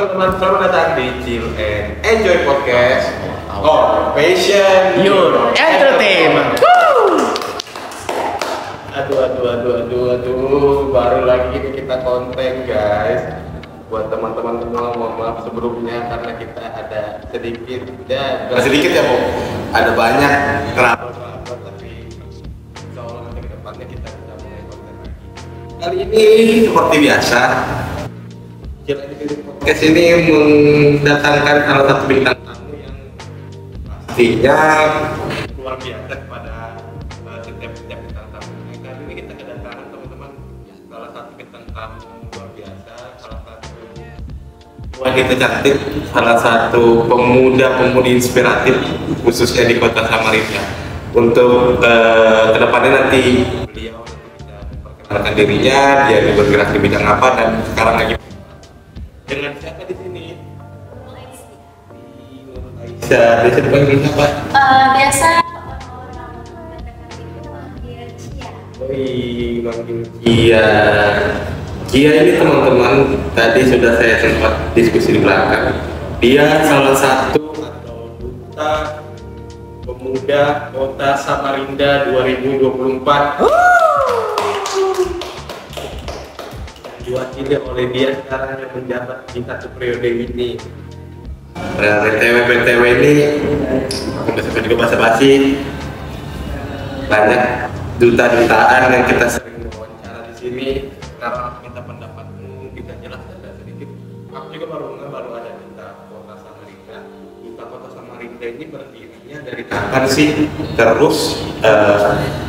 teman-teman, selamat datang di Chill and Enjoy Podcast. Oh, passion your entertainment. Aduh, baru lagi kita konten guys. Buat teman-teman semua, mohon maaf sebelumnya karena kita ada sedikit ya, Bu. Ada banyak kerabat, tapi insya Allah nanti ke depannya kita bisa mulai konten lagi. Kali ini seperti biasa, podcast ini mendatangkan salah satu bintang tamu yang pastinya luar biasa kepada setiap bintang tamu. Kali ini kita kedatangan teman-teman salah satu bintang tamu luar biasa, salah satu wanita cantik, salah satu pemuda-pemudi inspiratif khususnya di kota Samarinda. Untuk kedepannya nanti beliau bisa memperkenalkan dirinya, dia bergerak di bidang apa dan sekarang lagi dengan siapa di sini? Aisyah. Biasa dipanggil apa? Biasa orang terdekat itu manggil Cia. Manggil Kia. Kia ini teman-teman, tadi sudah saya sempat diskusi di belakang. Dia salah satu atau duta pemuda Kota Samarinda 2024. Diwakili oleh dia sekarang yang menjabat di satu periode ini. BTW ini sampai juga basa-basi, banyak duta-dutaan yang kita sering wawancara di sini. Sekarang minta pendapatmu, kita jelaskan sedikit. Aku juga baru ada duta Kota Samarinda. Duta Kota Samarinda ini berdirinya dari kapan sih? Terus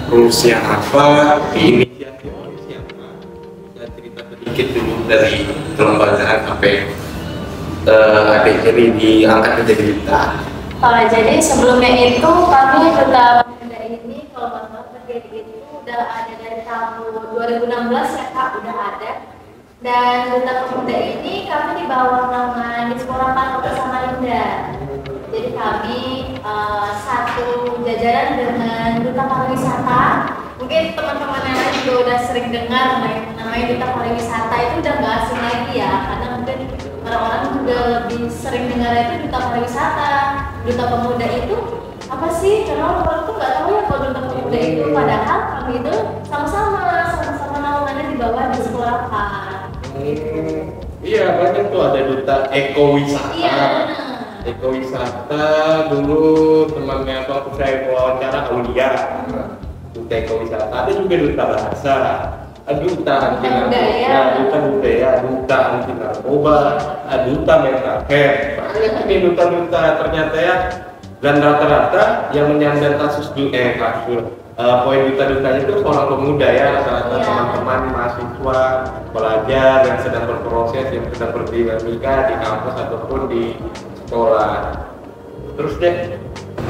rumusnya apa? Inisiatif siapa? Bisa cerita sedikit dulu dari kelembagaan sampai adiknya ini diangkat menjadi duta. Jadi sebelumnya itu kami duta pemuda ini kalau nggak salah berdiri itu udah ada dari tahun 2016 ya Kak, udah ada. Dan duta pemuda ini kami di bawah nama Disporakan Kota Samarinda. Jadi kami satu jajaran dengan duta pariwisata. Mungkin teman-teman yang lain juga udah sering dengar namanya duta pariwisata itu udah nggak asing lagi ya, karena mungkin orang-orang juga lebih sering dengar itu duta pariwisata. Duta pemuda itu apa sih? Karena orang tuh nggak tahu ya kalau duta pemuda itu, padahal kami itu sama-sama naungannya di bawah Disporakan. Iya, banyak tuh ada duta ekowisata. Iya. Ekowisata dulu temannya apa saya wawancara Aulia. Duta ekowisata, ada juga duta bahasa, duta anti narkoba, duta budaya, duta anti narkoba, duta mental health. Banyak ini duta-duta ternyata ya. Dan rata-rata yang menyandang kasus poin duta-dutanya itu orang pemuda ya, rata-rata teman-teman mahasiswa, pelajar yang sedang berproses, yang sedang berdinamika di kampus ataupun di sekolah. Terus deh,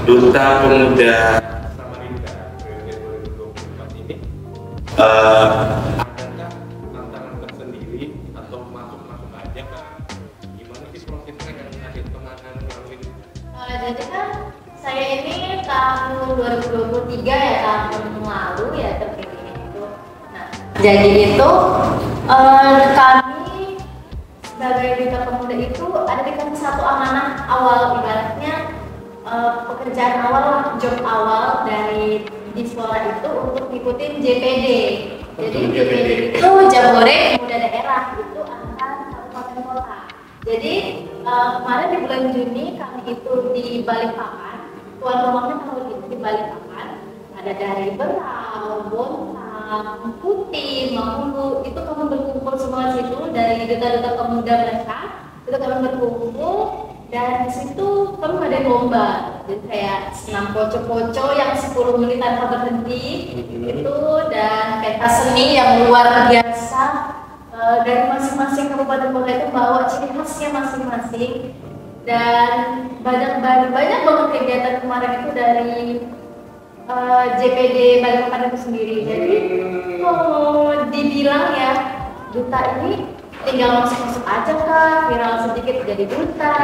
duta pemuda Samarinda periode 2024 ini adakah tantangan tersendiri atau masuk aja kan? Gimana sih prosesnya yang akhir penanganan melalui? Jadi kan saya ini tahun 2023 ya, tahun lalu ya terpilih itu. Nah, jadi itu kami sebagai duta pemuda itu ada dikasih satu amanah awal, ibaratnya pekerjaan awal, job awal dari di sekolah itu untuk ngikutin JPD. Jadi JPD itu Jabore Pemuda Daerah, itu antar kabupaten kota. Jadi kemarin di bulan Juni kami itu di Balikpapan, tuan rumahnya tahun ini di Balikpapan, ada dari Berau, Bontang, Putih, Mahulu, itu kami berkumpul semua di situ dari duta-duta pemuda mereka. Itu kami berkumpul dan di situ kami ngadain lomba. Jadi kayak senam poco-poco yang 10 menit tanpa berhenti itu, dan peta seni yang luar biasa. Dari masing-masing kabupaten kota itu bawa ciri khasnya masing-masing, dan banyak banget kegiatan kemarin itu dari JPD Balikpapan itu sendiri. Jadi dibilang ya, duta ini tinggal masuk aja Kak, viral sedikit jadi duta,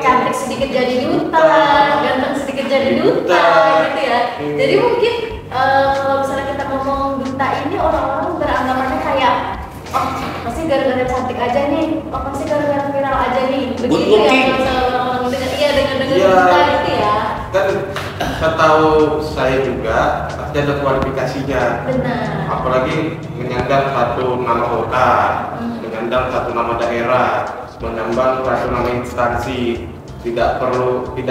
cantik sedikit jadi duta, ganteng sedikit jadi duta gitu ya. Jadi mungkin kalau misalnya kita ngomong duta ini, orang-orang beranggapannya kayak, oh pasti gara-gara cantik aja nih, oh pasti gara-gara viral aja nih. begitu ya kalau misalnya orang-orang dengar iya dengan Iya. berita gitu ya. Kan setahu saya juga pasti ada kualifikasinya. Benar. Apalagi menyandang satu nama kota, menyandang satu nama daerah, menyandang satu nama instansi. Tidak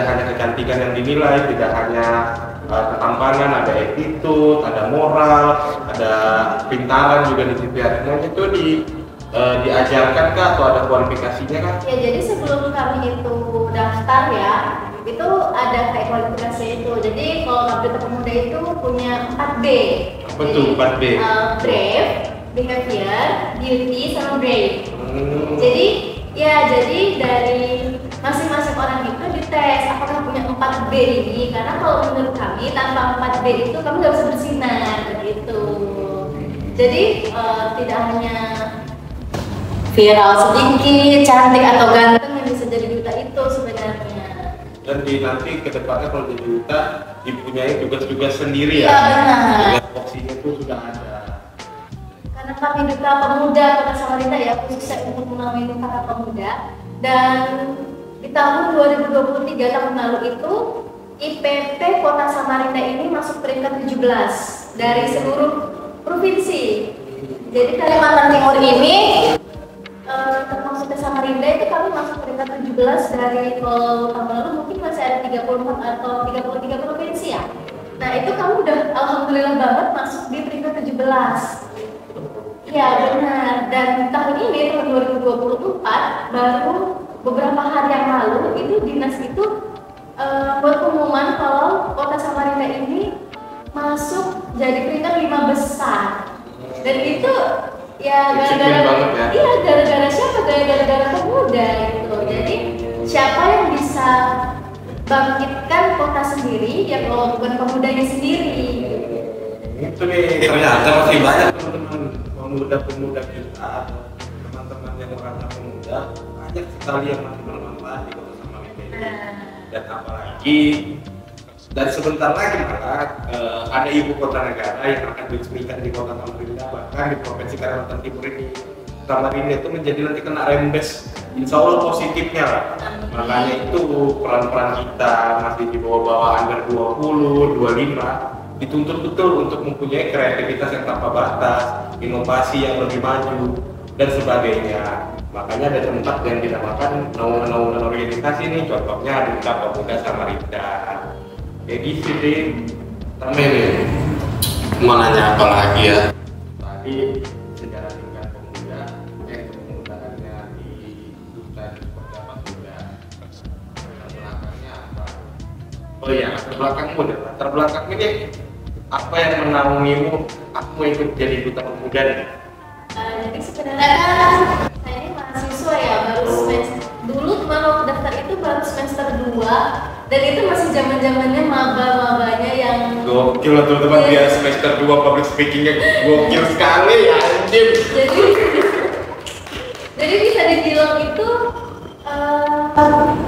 hanya kecantikan yang dinilai, tidak hanya ketampanan, ada attitude, ada moral, ada pintaran juga di situ. Artinya itu diajarkan kah atau ada kualifikasinya kah? Ya jadi sebelum kami itu daftar ya, itu ada kayak kualifikasi itu. Jadi kalau Duta Pemuda itu punya 4B. Apa tuh 4B? Brave, behavior, beauty, sama brave. Jadi dari masing-masing orang itu dites apakah punya 4B ini. Karena kalau menurut kami tanpa 4B itu kami nggak bisa bersinar begitu. Jadi tidak hanya viral sedikit, cantik atau ganteng yang bisa jadi duta itu sebenarnya. Dan nanti ke depannya kalau jadi duta dipunyai tugas-tugas sendiri ya. Iya benar. Tugas porsinya itu sudah ada. Karena kami Duta Pemuda Kota Samarinda ya, khususnya untuk menaungi para pemuda. Dan di tahun 2023 tahun lalu itu IPP Kota Samarinda ini masuk peringkat 17 dari seluruh provinsi. Jadi Kalimantan Timur ini termasuk ke Samarinda itu kami masuk peringkat 17 dari kalau tahun lalu mungkin masih ada 34 atau 33 provinsi ya. Nah itu kami udah alhamdulillah banget masuk di peringkat 17. Iya benar. Dan tahun ini tahun 2024 baru beberapa hari yang lalu itu dinas itu buat pengumuman kalau Kota Samarinda ini masuk jadi peringkat 5 besar. Dan itu ya gara-gara siapa? Gara-gara pemuda gitu. Jadi siapa yang bisa bangkitkan kota sendiri ya kalau bukan pemudanya sendiri. Itu nih ternyata masih banyak teman-teman pemuda-pemuda kita atau teman-teman yang merasa pemuda banyak sekali yang masih bermanfaat di Kota Samarinda ini. Dan apalagi dari sebentar lagi malah ada ibu kota negara yang akan diresmikan di Kota Samarinda, bahkan di Provinsi Kalimantan Timur ini. Samarinda itu menjadi nanti kena rembes, insya Allah positifnya lah. Makanya itu peran-peran kita masih di bawah-bawah under 20, 25 dituntut betul untuk mempunyai kreativitas yang tanpa batas, inovasi yang lebih maju dan sebagainya. Makanya ada tempat yang dinamakan naungan-naungan organisasi nih, contohnya Duta Pemuda Samarinda. Kayak gitu deh. Sampai nih mau nanya apa lagi ya? Tadi sejarah tingkat pemuda, kemudaannya di duta seperti apa sudah. Latar belakangnya apa? Oh iya, latar belakangmu deh. Latar belakang ini apa yang menaungimu? Aku ikut jadi duta pemuda nih. Jadi sebenarnya kan saya ini mahasiswa ya, baru semester dulu kalau daftar itu baru semester 2 dan itu masih zaman-zamannya maba-mabanya yang gokil lah teman-teman, dia semester 2 public speakingnya gokil sekali ya anjir. Jadi bisa dibilang itu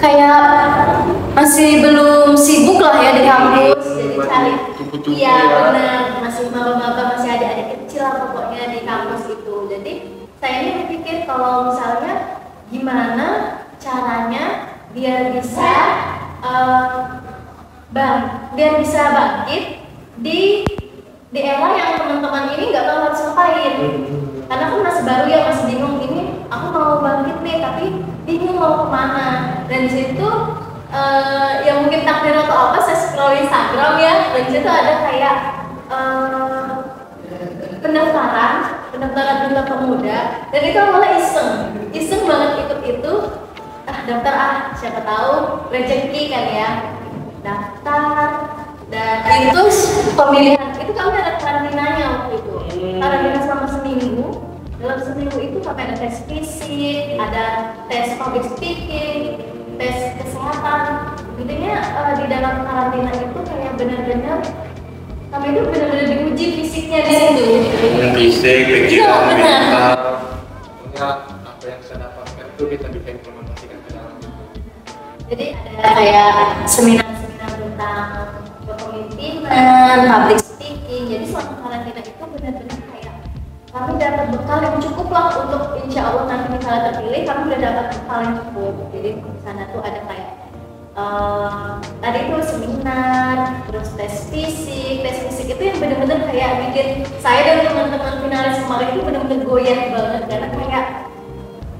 kayak masih belum sibuk lah ya di kampus, jadi cari iya benar, masih maba-maba, masih adik-adik kecil lah pokoknya di kampus itu. Jadi saya ini berpikir kalau misalnya gimana caranya biar bisa bangkit di era yang teman-teman ini nggak tahu harus ngapain. Karena aku masih baru ya, masih bingung ini aku mau bangkit nih tapi bingung mau kemana. Dan di situ ya mungkin takdir atau apa saya scroll Instagram ya, dan di situ ada kayak pendaftaran Duta Pemuda, dan itu malah iseng banget ikut itu. Daftar siapa tahu rezeki kan ya, daftar. Dan itu pemilihan itu kami ada karantinanya waktu itu, karantina selama seminggu. Dalam seminggu itu kami ada tes fisik, ada tes public speaking, tes kesehatan. Intinya di dalam karantina itu kayak benar-benar kami itu benar-benar diuji fisiknya di situ. Fisik, pikiran, Iya, mental. Pokoknya apa yang saya dapatkan itu kita bisa implementasikan ke dalam. Jadi ada kayak seminar-seminar tentang kepemimpinan, public speaking. Jadi selama karantina itu benar-benar kayak kami dapat bekal yang cukup lah untuk insya Allah nanti misalnya terpilih, kami udah dapat bekal yang cukup. Jadi di sana tuh ada kayak tadi itu seminar, terus tes fisik itu yang benar-benar kayak bikin saya dan teman-teman finalis kemarin itu benar-benar goyah banget karena kayak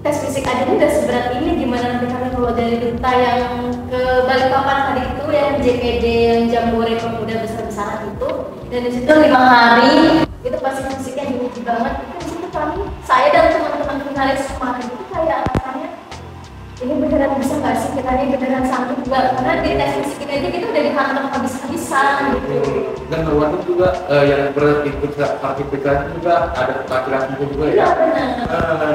tes fisik aja udah seberat ini, gimana nanti kami keluar dari duta yang ke Balikpapan tadi itu yang JPD yang Jambore Pemuda Besar-besaran itu, dan di situ 5 hari itu pasti fisiknya diuji banget. Itu di situ saya dan teman-teman finalis kemarin itu kayak rasanya ini beneran bisa nggak sih, kita ini beneran sanggup nggak, karena di tes fisik ini aja kita udah dihantam habis-habisan gitu. Dan lawannya juga yang berikut partisipasi juga ada laki-laki juga ya. Iya benar.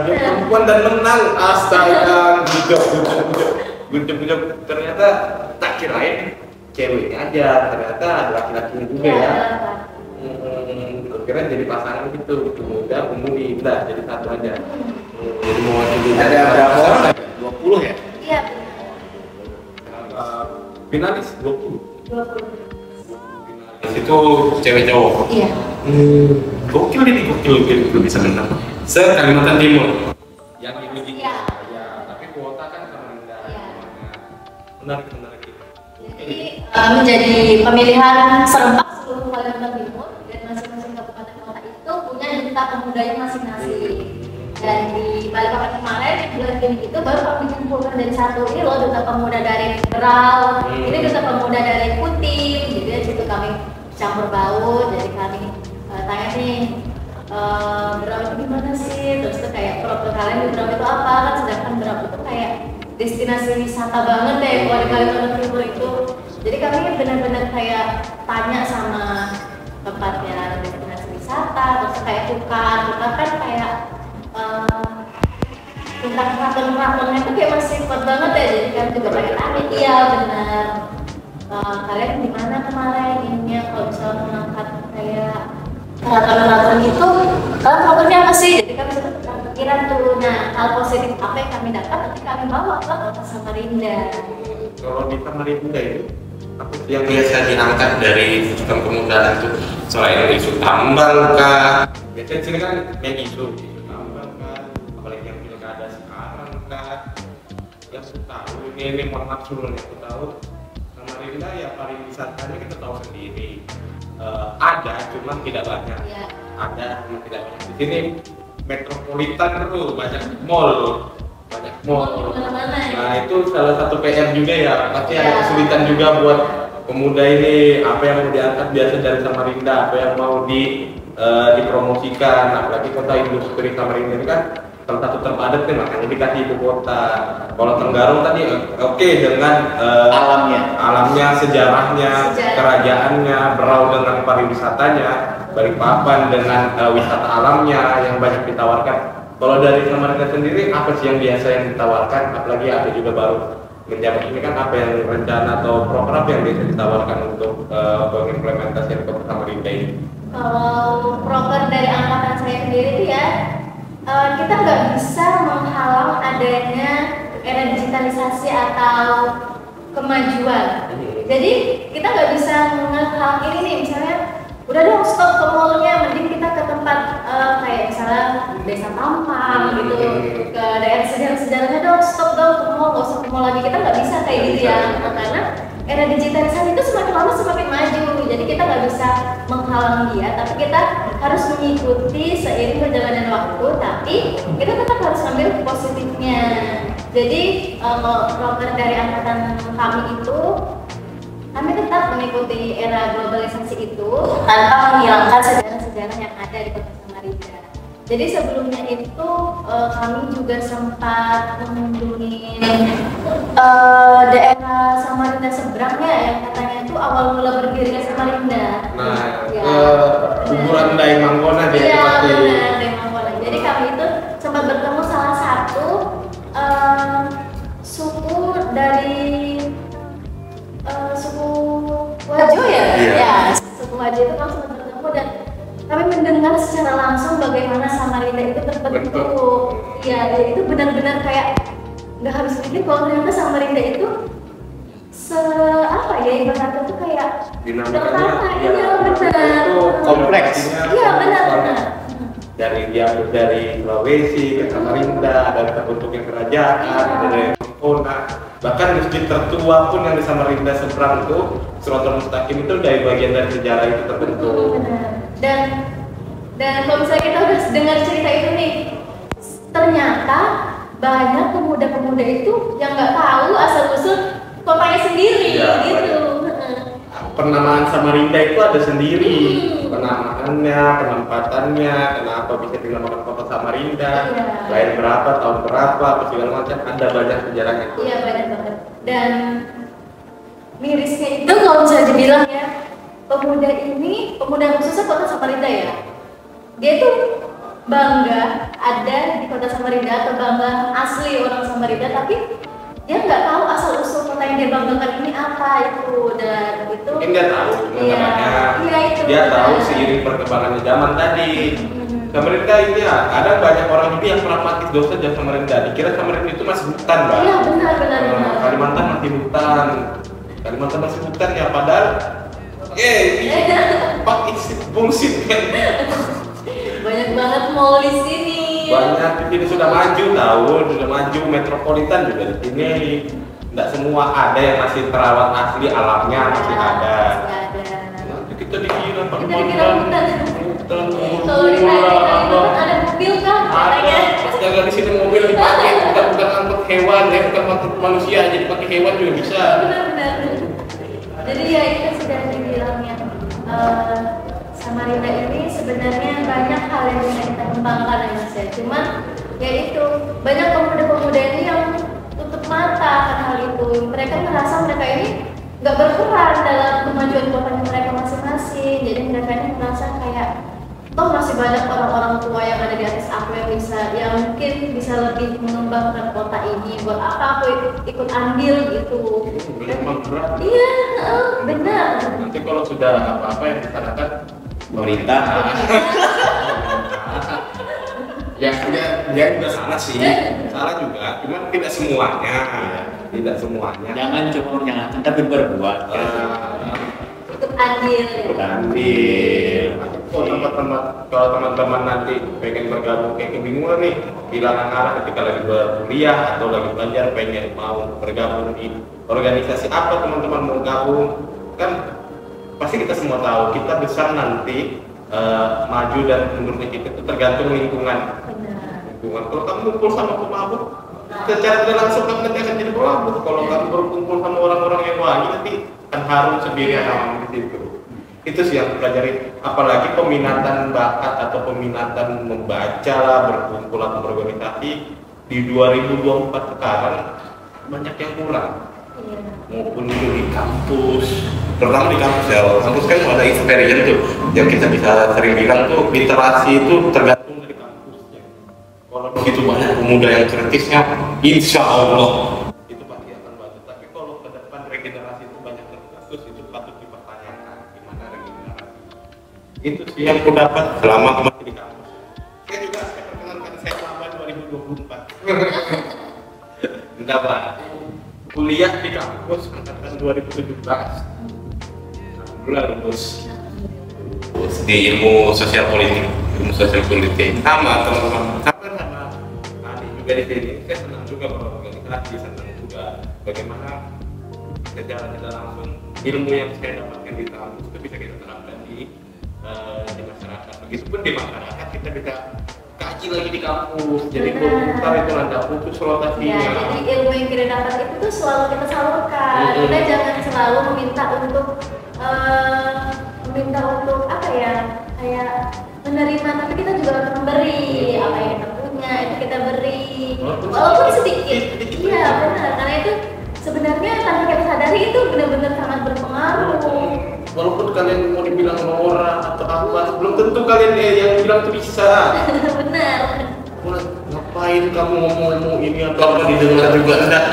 Dia perempuan dan menang, astaga, gujok. Ternyata tak kirain ceweknya aja, ternyata ada laki-lakinya juga ya. Kira jadi pasangan gitu, muda, umum, udah jadi satu aja. Jadi mewakili. Ada berapa orang? 20 ya? Iya. Finalis 20. 20. Itu cewek cowok. Iya. Gokil itu bisa menang. Se-Kalimantan Timur. Yang ini Iya. Ya, tapi kuota kan sama rendah. Iya. Menarik. Jadi menjadi pemilihan serempak seluruh Kalimantan Timur dan masing-masing kabupaten kota itu punya duta pemudanya masing-masing. Dan di Balikpapan kemarin bulan Juni itu baru kami kumpulkan dari satu, ini loh duta pemuda dari Berau, ini duta pemuda dari Kutim. Jadi dari situ kami campur baur, jadi kami tanya nih Berau itu gimana sih, terus tuh kayak profil kalian di Berau itu apa, kan sedangkan Berau itu kayak destinasi wisata banget deh kalau di Kalimantan Timur itu. Jadi kami benar-benar kayak tanya sama tempatnya destinasi wisata, terus kayak tukar kan kayak tentang keraton-keratonnya itu kayak masih kuat banget ya, jadi kan juga pengen tanya, iya benar. Kalian di mana kemarin ininya kalau misalnya mengangkat kayak keraton-keraton itu, kalian fokusnya apa sih? Jadi kami sudah pikiran tuh, nah hal positif apa yang kami dapat nanti kami bawa ke Kota Samarinda. Kalau di Samarinda itu apa yang biasa diangkat dari kepemudaan itu soal isu tambang kah? Biasanya sini kan yang isu tambang kah, apalagi yang pilkada sekarang kah? Yang aku tahu ini mohon maaf dulu nih, aku tahu Samarinda ya pariwisatanya kita tahu sendiri. Ada, cuma tidak banyak. Ya. Ada, cuma tidak banyak. Di sini metropolitan tuh banyak mall. Mana-mana ya? Nah itu salah satu PR juga ya, pasti ada kesulitan juga buat pemuda ini, apa yang mau diangkat biasa dari Samarinda, apa yang mau dipromosikan, apalagi kota industri Samarinda ini kan salah satu terpadat nih, makanya dikasih ibu kota. Kalau Tenggarong tadi oke, dengan alamnya, sejarahnya, kerajaannya, Berau dengan pariwisatanya, Balikpapan dengan wisata alamnya yang banyak ditawarkan. Kalau dari Samarinda sendiri apa sih yang biasa yang ditawarkan? Apalagi ada juga baru menjabat ini kan, apa yang rencana atau program yang biasa ditawarkan untuk pengimplementasian Kota Samarinda ini? Kalau program dari angkatan saya sendiri itu ya, kita nggak bisa menghalang adanya era digitalisasi atau kemajuan. Jadi kita nggak bisa menghalang ini nih, misalnya udah dong stop ke mallnya, mending kita ke tempat kayak misalnya desa Tampang gitu, ke daerah sejarah-sejarahnya dong, stop dong ke mall, nggak usah ke mall lagi. Kita nggak bisa kayak gitu ya, karena era digitalisasi itu semakin lama semakin maju. Jadi kita nggak bisa menghalang dia, tapi kita harus mengikuti seiring perjalanan waktu, tapi kita tetap harus ambil positifnya. Jadi program dari angkatan kami itu, kami tetap mengikuti era globalisasi itu tanpa menghilangkan sejarah-sejarah yang ada di Kota Samarinda. Jadi sebelumnya itu kami juga sempat mengunjungi daerah Samarinda seberang ya, yang katanya itu awal mula berdirinya Samarinda. Nah, ya, kuburan Daeng Mangkona dia iya, pasti. benar, Daeng Mangkona. Jadi kami itu sempat bertemu salah satu suku dari suku Wajo ya? Iya. Ya, suku Wajo itu langsung bertemu dan kami mendengar secara langsung bagaimana Samarinda itu terbentuk. Iya, itu benar-benar kayak nggak habis pikir kalau ternyata Samarinda itu apa ya, ibaratnya tuh kayak Dinamikanya tertata, iya benar. kompleks. Iya benar. dari Sulawesi ke Samarinda, ada terbentuknya kerajaan, ada Kona, bahkan masjid tertua pun yang di Samarinda seberang itu Shiratal Mustaqim itu dari bagian dari sejarah itu terbentuk. Dan kalau misalnya kita udah dengar cerita itu nih, ternyata banyak pemuda-pemuda itu yang nggak tahu asal usul kotanya sendiri gitu. Penamaan Samarinda itu ada sendiri, penamaannya, penempatannya, kenapa bisa dinamakan kota Samarinda, lahir berapa, tahun berapa, apa segala macam, ada banyak sejarahnya. Iya banyak banget. Dan mirisnya itu kalau misalnya dibilang ya, pemuda khususnya kota Samarinda ya, dia tuh bangga ada di kota Samarinda atau bangga asli orang Samarinda, tapi dia nggak tahu asal usul kota yang dia banggakan ini apa itu, dan itu mungkin dia tahu cuma dia tahu seiring perkembangannya zaman tadi. Samarinda ini ya, ada banyak orang juga yang pragmatis dosa di Samarinda, dikira Samarinda itu masih hutan, Mbak. Iya benar. Kalimantan masih hutan ya, padahal pak isi bullshit kan. Banyak banget mall di sini. Banyak di sini sudah maju metropolitan juga di sini. Tidak semua ada yang masih terawat asli, alamnya masih ada. Nanti kita dikira hutan. Kalau di Kalimantan ada mobil kan? Ada. Pas jaga di sini mobil dipakai, bukan angkut hewan, bukan angkut manusia, jadi pakai hewan juga bisa. Benar. Jadi ya itu sudah dibilangnya. Samarinda ini sebenarnya banyak hal yang bisa kita kembangkan ya Mas ya. Cuman ya itu banyak pemuda-pemuda ini yang tutup mata akan hal itu. Mereka merasa mereka ini nggak berperan dalam kemajuan kotanya mereka masing-masing. Jadi mereka ini merasa kayak toh masih banyak orang-orang tua yang ada di atas aku yang mungkin bisa lebih mengembangkan kota ini. Buat apa aku ikut andil gitu. Iya, benar. Nanti kalau sudah apa-apa yang ditanyakan pemerintah ya dia juga salah sih, salah juga, cuma tidak semuanya, jangan cuma menyalahkan tapi berbuat ikut andil. Kalau teman-teman nanti pengen bergabung kayak kebingungan nih, kehilangan arah ketika lagi berkuliah atau lagi belajar, pengen mau bergabung di organisasi apa teman-teman mau gabung, kan pasti kita semua tahu kita besar nanti maju dan mundurnya kita itu tergantung lingkungan. Kalau kamu kumpul sama pemabuk, secara tidak langsung kamu nanti akan jadi pemabuk. Kalau kamu berkumpul sama orang-orang yang wangi, nanti akan harum sendirian di situ. Itu sih yang pelajari. Apalagi peminatan bakat atau peminatan membaca lah, berkumpul atau berorganisasi di 2024 sekarang banyak yang kurang. Maupun itu di kampus, terutama di kampus ya. Kampus kan ada experience tuh, yang kita bisa sering bilang tuh literasi itu tergantung dari kampusnya. Kalau begitu banyak pemuda yang kritisnya, insya Allah itu pasti akan bagus. Tapi kalau ke depan regenerasi itu banyak terputus, itu patut dipertanyakan gimana regenerasi. Itu sih yang aku dapat selama masih di kampus. Saya juga perkenalkan saya selama 2024. Enggak Pak. Kuliah di kampus angkatan 2017. Alhamdulillah lulus di ilmu sosial politik. Sama teman-teman, sama adik juga di sini. Saya senang juga berorganisasi, senang juga bagaimana secara tidak langsung ilmu yang saya dapatkan di kampus itu bisa kita terapkan di masyarakat. Begitupun di masyarakat kita bisa kaji lagi di kampus, jadi berputar itu nggak putus rotasinya. Ya, jadi ilmu yang kita dapat itu tuh selalu kita salurkan. Kita jangan selalu meminta untuk apa ya, kayak menerima, tapi kita juga harus memberi apa yang kita punya itu kita beri, walaupun sedikit. Iya benar, karena itu sebenarnya tanpa kita sadari itu benar-benar sangat berpengaruh. Walaupun kalian mau dibilang norak atau apa, belum tentu kalian yang bilang itu bisa. Benar. Ngapain kamu ngomong ini atau apa didengar juga? Enggak.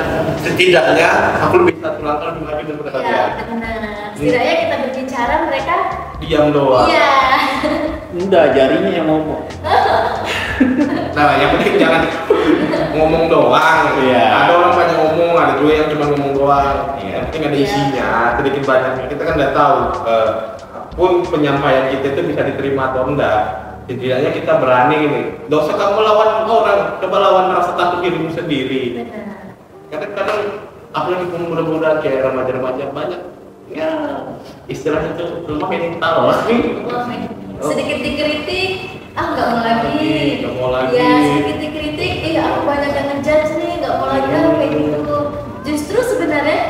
Setidaknya aku lebih satu langkah lebih maju daripada kalian. Iya benar. Setidaknya kita berbicara, mereka diam doang. Iya. Udah jarinya yang ngomong. Nah, yang penting jangan ngomong doang. Iya. Ada orang banyak ngomong, ada juga yang cuma ngomong doang. Iya. Yang penting ada isinya, sedikit banyaknya. Kita kan nggak tahu pun penyampaian kita itu bisa diterima atau enggak. Setidaknya kita berani ini. Gak usah kamu lawan orang, coba lawan rasa takut dirimu sendiri. Kadang-kadang apalagi pemuda-pemuda kayak remaja-remaja banyak, ya istilahnya tuh lemah mental. Sedikit dikritik, nggak mau lagi. Nggak mau lagi. Ya sedikit dikritik, aku banyak yang ngejudge nih, nggak mau lagi kayak gitu. Justru sebenarnya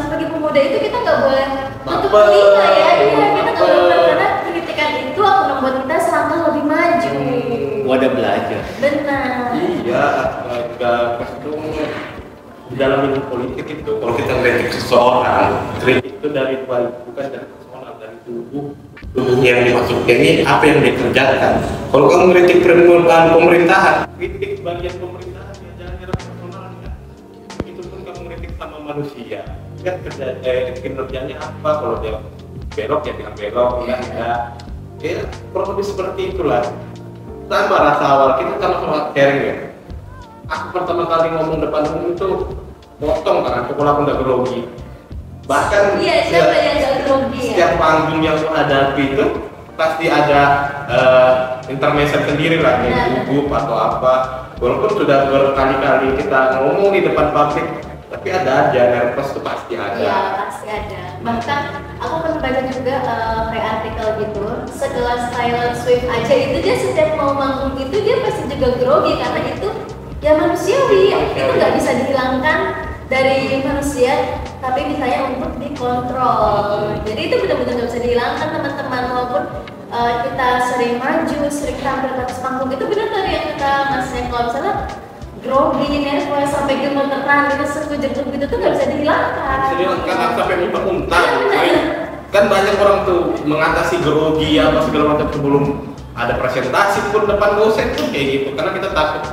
sebagai pemuda itu kita nggak boleh tutup telinga ya, kita nggak boleh, karena kritikan itu akan membuat kita selangkah lebih maju. Wadah belajar. Benar. Iya, di dalam ilmu politik itu kalau kita kritik seseorang, kritik itu dari bukan dari personal, dari tubuh yang dimaksudkan ini apa yang dikerjakan. Kalau kamu kritik pemerintahan, kritik bagian pemerintahan ya jangan nyerang personalnya. Begitupun kamu kritik sama manusia, kan kinerjanya apa, kalau dia belok ya bilang belok, enggak. Ya kurang lebih seperti itulah. Sama rasa awal kita sama sharing ya. Aku pertama kali ngomong depan umum itu potong karena sekolah pun udah grogi. Bahkan siapa yang gak grogi ya? Setiap panggung yang aku hadapi itu pasti ada intermezzo sendiri lah, yang gugup atau apa. Walaupun sudah berkali-kali kita ngomong di depan publik, tapi ada aja nervous tuh pasti ada. Iya pasti ada. Bahkan aku pernah baca juga artikel gitu, sekelas Taylor Swift aja itu dia setiap mau manggung itu dia pasti juga grogi karena itu ya manusiawi, itu nggak bisa dihilangkan dari manusia, tapi misalnya untuk dikontrol. Jadi itu benar-benar nggak bisa dihilangkan teman-teman, walaupun kita sering maju, sering tampil di atas panggung, itu benar dari yang kita masnya kalau misalnya grogi, nervous, sampai gemeteran, kita sekujur-kujur gitu tuh nggak bisa dihilangkan. Bisa dihilangkan sampai muntah-muntah. Kan banyak orang tuh mengatasi grogi apa segala macam sebelum ada presentasi pun depan dosen tuh kayak gitu, karena kita takut.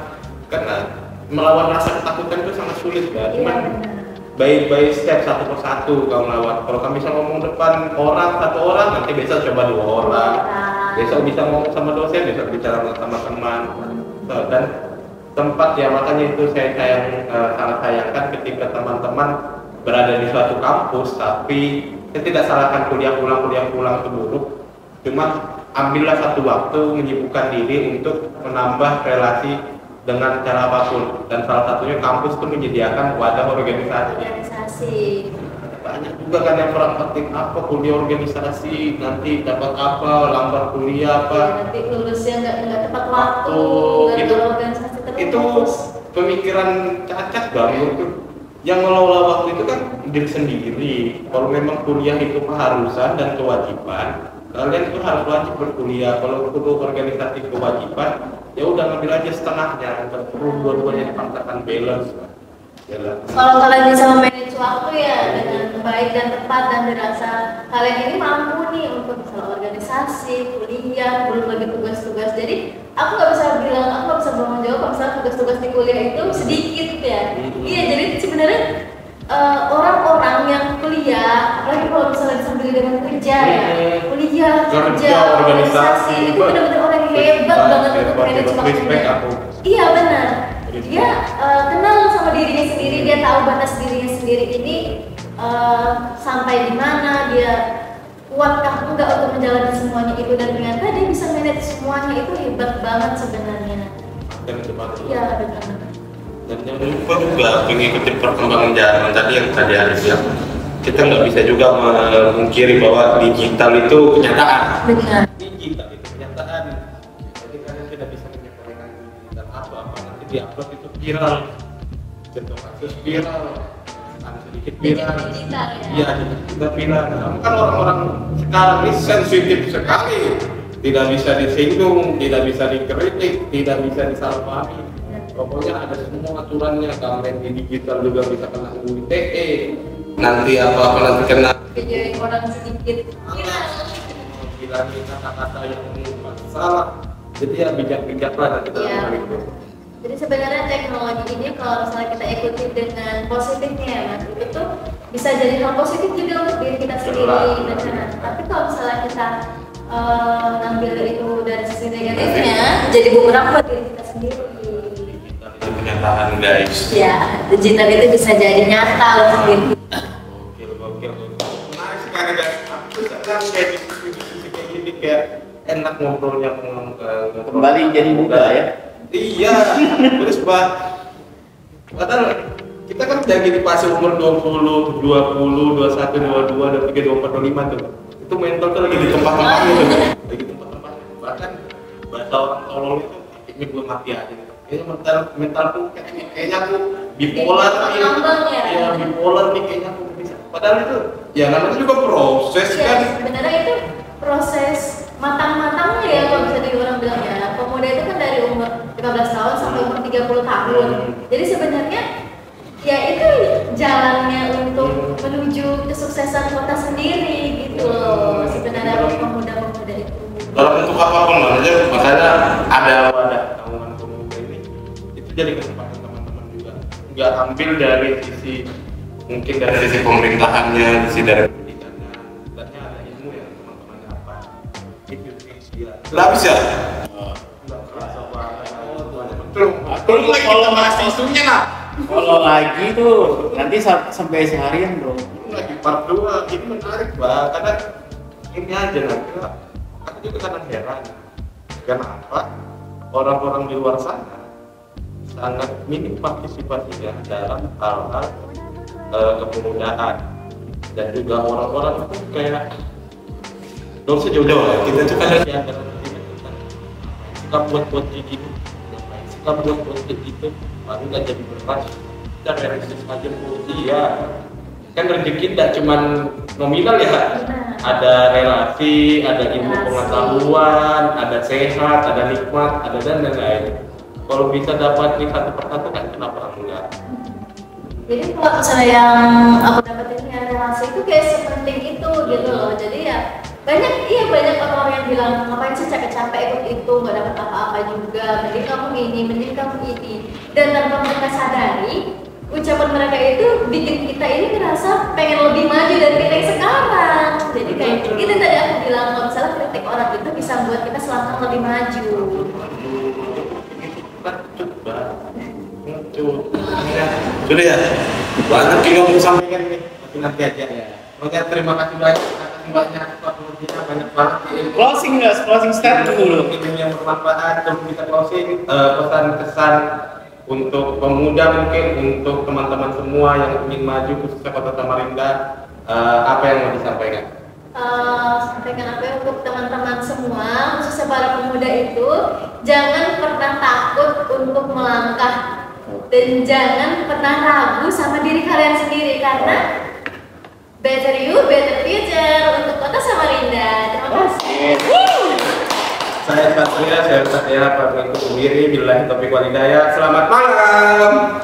Karena melawan rasa ketakutan itu sangat sulit ya, cuman by step satu persatu kamu lawan. Kalau kamu bisa ngomong depan satu orang, nanti besok coba 2 orang, besok bisa ngomong sama dosen, besok bicara sama teman. Dan tempat ya, makanya itu saya sangat sayangkan ketika teman-teman berada di suatu kampus, tapi saya tidak salahkan kuliah pulang itu buruk, cuma ambillah satu waktu menyibukkan diri untuk menambah relasi dengan cara apapun, dan salah satunya kampus itu menyediakan wadah organisasi. Banyak juga kan yang orang penting apa kuliah organisasi, nanti dapat apa, lamar kuliah apa, nanti lulusnya nggak tepat waktu, organisasi terus. Itu pemikiran cacat banget tuh. Yang ngelola waktu itu kan diri sendiri. Kalau memang kuliah itu keharusan dan kewajiban, kalian itu harus wajib berkuliah. Kalau perlu organisasi kewajiban, ya udah ngambil aja setengahnya, nggak perlu dua-duanya dipaksakan, balance. Kalau kalian bisa memanage waktu ya dengan baik dan tepat dan dirasa kalian ini mampu nih untuk misalnya organisasi, kuliah, belum lagi tugas-tugas. Jadi aku nggak bisa bertanggung jawab kalau misalnya tugas-tugas di kuliah itu sedikit ya. Iya, jadi sebenarnya orang-orang yang kuliah, apalagi kalau misalnya sambil dengan kerja ya, kuliah, kerja, organisasi, itu benar-benar orang yang hebat banget untuk manage waktunya. Iya benar. Dia kenal sama dirinya sendiri, dia tahu batas dirinya sendiri ini sampai di mana, dia kuatkah enggak untuk menjalani semuanya itu, dan ternyata dia bisa manage semuanya. Itu hebat banget sebenarnya. Iya benar. Dan yang lupa juga mengikuti perkembangan zaman tadi yang tadi Arif bilang, kita nggak bisa juga memungkiri bahwa digital itu kenyataan. Benar. Digital itu kenyataan. Jadi kalian tidak bisa menyesuaikan digital apa nanti diupload itu viral, contoh kasus viral, ada sedikit viral. Digital ya. Iya, sudah viral. Namun kan orang-orang sekarang ini sensitif sekali, tidak bisa disinggung, tidak bisa dikritik, tidak bisa disalahpahami. Pokoknya ada semua aturannya. Kalian di digital juga bisa kena UITE, nanti apa nanti kena Jadi orang sedikit bilang kata-kata yang salah. Jadi ya bijak-bijaklah nanti dalam hal itu. Jadi sebenarnya teknologi ini kalau misalnya kita ikuti dengan positifnya ya Mas, itu tuh bisa jadi hal positif juga untuk diri kita sendiri. Benar. Tapi kalau misalnya kita ngambil itu dari sisi negatifnya, jadi bumerang buat diri kita sendiri. Itu kenyataan guys. Ya, digital itu bisa jadi nyata loh sendiri. Gokil. Menarik sekali guys. Aku sekarang kayak diskusi kayak gini kayak enak ngobrolnya, Kembali jadi muda ya. Iya, terus padahal kita kan udah di fase umur 20, 21, 22, 23, 24, 25 tuh. Itu mental tuh lagi di tempat-tempat gitu. Lagi di tempat-tempat. Bahkan bahasa orang tolol itu ini gue mati aja gitu. Kayaknya mentalku kayaknya aku bipolar nih. Iya, bipolar nih kayaknya aku bisa. Padahal itu ya namanya juga proses ya, kan. Sebenarnya itu proses matang-matangnya ya kalau bisa dibilang bilang ya. Pemuda itu kan dari umur 15 tahun sampai umur 30 tahun. Jadi sebenarnya ya itu jalannya untuk menuju kesuksesan kota sendiri gitu loh sebenarnya pemuda-pemuda itu. Kalau untuk apapun makanya ada wadah tabungan pemuda ini itu jadi kesempatan teman-teman juga. Nggak ambil dari sisi mungkin dari sisi pemerintahannya, sisi dari pendidikannya, sebenarnya ada ilmu yang teman-teman dapat. Itu dia. Nggak bisa. Nggak kerasa banget. Betul. Kalau lagi kita bahas isunya lah. Kalau lagi tuh nanti sampai seharian bro. Lagi part 2 ini menarik banget karena ini aja nanti aku juga kadang heran kenapa orang-orang di luar sana sangat minim partisipasinya dalam hal-hal kepemudaan dan juga orang-orang itu kayak dong sejauh-jauh ya kita tuh kadang di antara suka buat kayak gini suka buat kayak gitu baru nggak jadi beras kita realistis aja bu iya kan rezeki tidak cuma nominal ya ada relasi, ada ilmu pengetahuan, ada sehat, ada nikmat, ada dan lain-lain. Kalau bisa dapat nih satu persatu kan kenapa enggak? Jadi kalau misalnya yang aku dapetin yang relasi itu kayak sepenting itu gitu loh. Jadi ya banyak orang yang bilang ngapain sih capek-capek ikut itu nggak dapat apa-apa juga. Mending kamu mending kamu ini. Dan tanpa mereka sadari ucapan mereka itu bikin kita ini ngerasa pengen lebih maju dari kita yang sekarang. Jadi kayak itu tadi aku bilang kalau misalnya kritik orang itu bisa buat kita selangkah lebih maju. Sudah ya, banyak yang mau sampaikan nih, tapi nanti aja. Oke, terima kasih banyak Pak Nurdina, banyak banget. Closing statement dulu. Ini yang bermanfaat, sebelum kita closing pesan-kesan untuk pemuda mungkin untuk teman-teman semua yang ingin maju khususnya Kota Samarinda apa yang mau disampaikan? Sampaikan apa ya untuk teman-teman semua khususnya para pemuda itu jangan pernah takut untuk melangkah dan jangan pernah ragu sama diri kalian sendiri karena better you, better future untuk Kota Samarinda. Terima kasih. Saya Satria pamit undur diri. Billahi taufiq wal hidayah. Selamat malam.